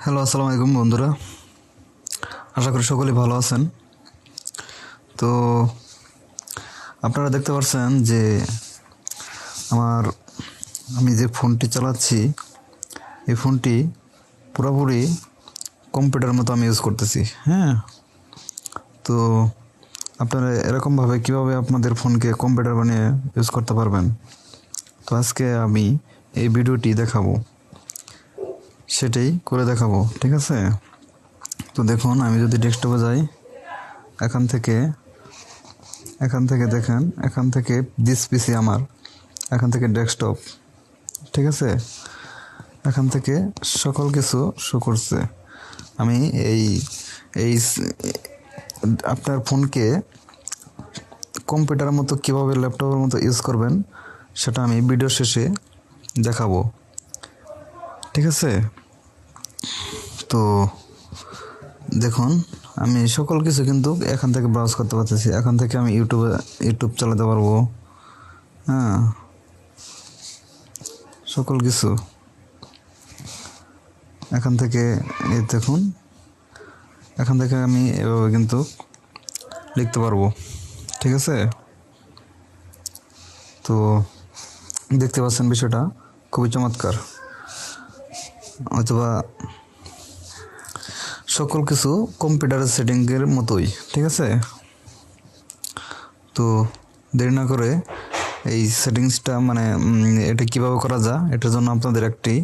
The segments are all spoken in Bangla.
হ্যালো, আসসালামু আলাইকুম বন্ধুরা। আশা করি সকলেই ভালো আছেন। তো আপনারা দেখতে পাচ্ছেন যে আমি যে ফোনটি চালাচ্ছি, এই ফোনটি পুরোপুরি কম্পিউটার মতো আমি ইউজ করতেছি। হ্যাঁ, তো আপনারা এরকমভাবে কীভাবে আপনাদের ফোনকে কম্পিউটার বানিয়ে ইউজ করতে পারবেন, তো আজকে আমি এই ভিডিওটি দেখাবো, সেটাই করে দেখাবো। ঠিক আছে, তো দেখুন, আমি যদি ডেস্কটপে যাই, এখান থেকে দেখেন, এখান থেকে দিস পিসি আমার, এখান থেকে ডেস্কটপ, ঠিক আছে, এখান থেকে সকল কিছু শো করছে। আমি এই এই আপনার ফোনকে কম্পিউটারের মতো কীভাবে ল্যাপটপের মতো ইউজ করবেন সেটা আমি ভিডিও শেষে দেখাবো। ঠিক আছে, তো দেখুন, আমি সকল কিছু কিন্তু এখান থেকে ব্রাউজ করতে পারতেছি। এখান থেকে আমি ইউটিউব চালাতে পারবো। হ্যাঁ, সকল কিছু এখান থেকে, এই দেখুন, এখান থেকে আমি এভাবে কিন্তু লিখতে পারবো। ঠিক আছে, তো দেখতে পাচ্ছেন বিষয়টা খুবই চমৎকার। অথবা সকল কিছু কম্পিউটারের সেটিংয়ের মতোই। ঠিক আছে, তো দেরি না করে এই সেটিংসটা এটা কিভাবে করা যায়, এটার জন্য আপনাদের একটি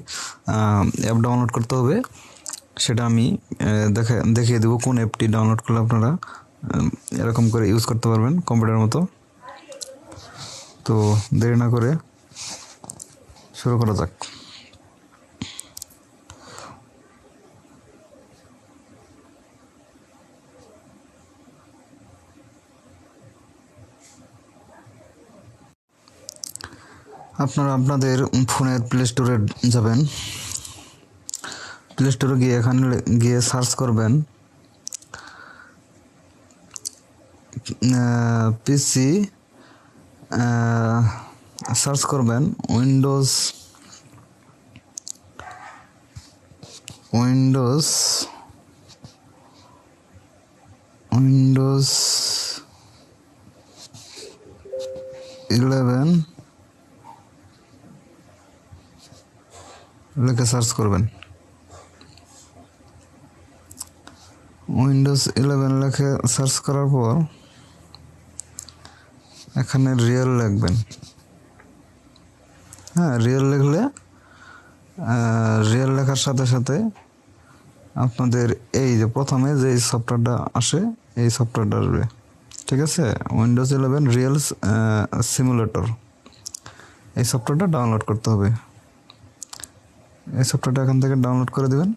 অ্যাপ ডাউনলোড করতে হবে। সেটা আমি দেখিয়ে দেবো কোন অ্যাপটি ডাউনলোড করলে আপনারা এরকম করে ইউজ করতে পারবেন কম্পিউটারের মতো। তো দেরি না করে শুরু করা যাক। আপনারা আপনাদের ফোনের প্লে স্টোরে যাবেন। প্লে স্টোরে গিয়ে এখানে গিয়ে সার্চ করবেন পিসি, সার্চ করবেন উইন্ডোজ উইন্ডোজ উইন্ডোজ 11 লিখে সার্চ করবেন। উইন্ডোজ 11 লিখে সার্চ করার পর এখানে রিয়েল লিখবেন। হ্যাঁ, রিয়েল লিখলে রিয়েল লেখার সাথে সাথে আপনাদের এই যে প্রথমে যে সফটওয়্যারটা আসে, এই সফটওয়্যারটা আসবে। ঠিক আছে, উইন্ডোজ 11 রিয়েল সিমুলেটর, এই সফটওয়্যারটা ডাউনলোড করতে হবে। এই সফটওয়্যারটা এখান থেকে ডাউনলোড করে দেবেন।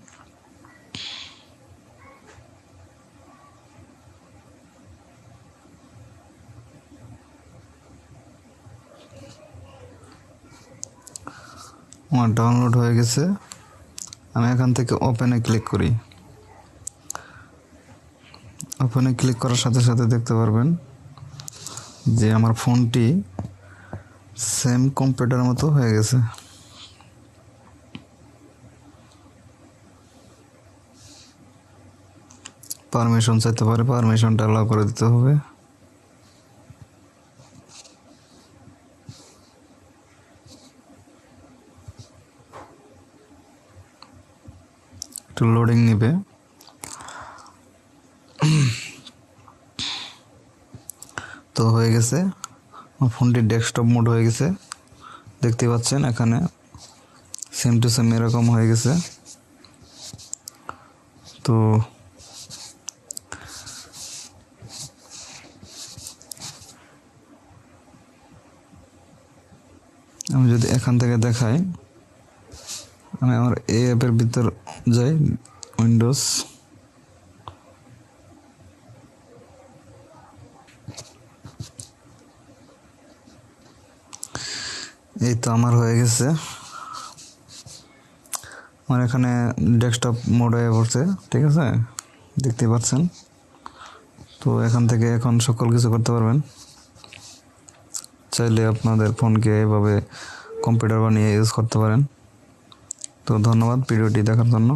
আমার ডাউনলোড হয়ে গেছে। আমি এখান থেকে ওপেনে ক্লিক করি। ওপেনে ক্লিক করার সাথে সাথে দেখতে পারবেন যে আমার ফোনটি সেম কম্পিউটারের মতো হয়ে গেছে। পারমিশন চাইতে পারে, পারমিশনটা অ্যালাউ করে দিতে হবে। একটু লোডিং নেবে। তো হয়ে গেছে, আমার ফোনটি ডেস্কটপ মোড হয়ে গেছে। দেখতে পাচ্ছেন এখানে সেম টু সেম এরকম হয়ে গেছে। তো আমি যদি এখান থেকে দেখাই, আমি আমার এই অ্যাপের ভিতর যাই, উইন্ডোজ, এই তো আমার হয়ে গেছে। আমার এখানে ডেস্কটপ মোড হয়ে পড়ছে। ঠিক আছে, দেখতে পাচ্ছেন। তো এখান থেকে এখন সকল কিছু করতে পারবেন। চাইলে আপনাদের ফোনকে এভাবে কম্পিউটার বানিয়ে ইউজ করতে পারেন। তো ধন্যবাদ ভিডিওটি দেখার জন্য।